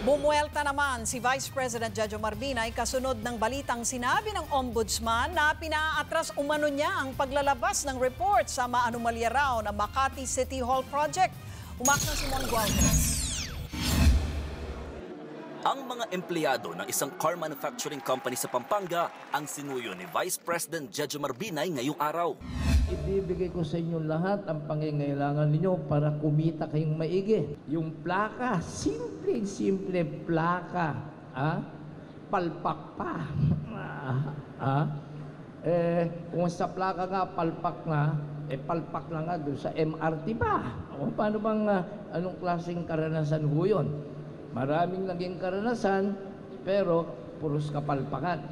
Bumuelta naman si Vice President Jejomar Binay kasunod ng balitang sinabi ng Ombudsman na pinaatras umano niya ang paglalabas ng report sa maanomalya raw na Makati City Hall project. Umaksyon si Mon Gualvez. Ang mga empleyado ng isang car manufacturing company sa Pampanga ang sinuyo ni Vice President Jejomar Binay ngayong araw. Ibibigay ko sa inyo lahat ang pangangailangan ninyo para kumita kayong maigi. Yung plaka, simple plaka. Palpak pa. Kung sa plaka nga, palpak na, palpak na nga doon sa MRT pa. O, paano bang, anong klaseng karanasan ho yun? Maraming naging karanasan, pero puros kapalpakan.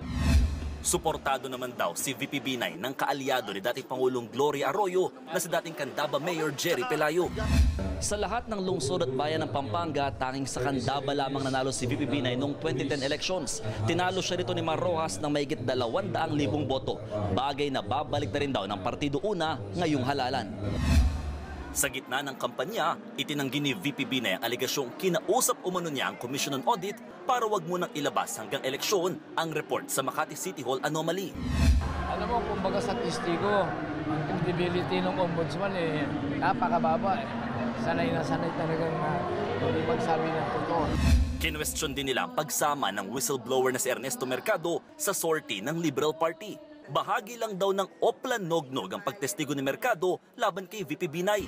Suportado naman daw si VP Binay ng kaalyado ni dating Pangulong Gloria Arroyo na si dating Candaba Mayor Jerry Pelayo. Sa lahat ng lungsod at bayan ng Pampanga, tanging sa Candaba lamang nanalo si VP Binay noong 2010 elections. Tinalo siya rito ni Mar Rojas ng mahigit 200,000 boto. Bagay na babalik na rin daw ng Partido Una ngayong halalan. Sa gitna ng kampanya, itinanggi ni VP Binay ang aligasyong kinausap umano niya ang Commission on Audit para wag munang ilabas hanggang eleksyon ang report sa Makati City Hall anomaly. Alam mo, kumbaga sa testigo, ang credibility ng ombudsman napakababa. Sanay na sanay talagang magsabi ng totoo. Kinwestiyon din nila ang pagsama ng whistleblower na si Ernesto Mercado sa sortie ng Liberal Party. Bahagi lang daw ng Oplan-Nognog ang pagtestigo ni Mercado laban kay VP Binay.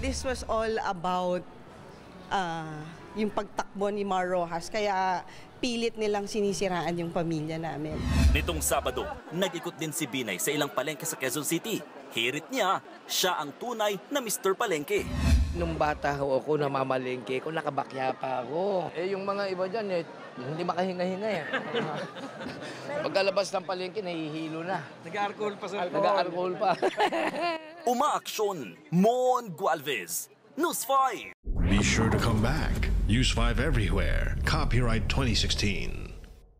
This was all about yung pagtakbo ni Mar Rojas, kaya pilit nilang sinisiraan yung pamilya namin. Nitong Sabado, nag-ikot din si Binay sa ilang palengke sa Quezon City. Hirit niya, siya ang tunay na Mr. Palengke. Nung bata ako, namamalengke ko, nakabakya pa ako. Yung mga iba dyan, hindi makahinga-hinga . Pagkalabas ng palengke, nahihilo na. Nag-alcohol pa sa Nag-alcohol pa. Umaaksyon, Mon Gualvez, News 5. Be sure to come back. Use 5 everywhere. Copyright 2016.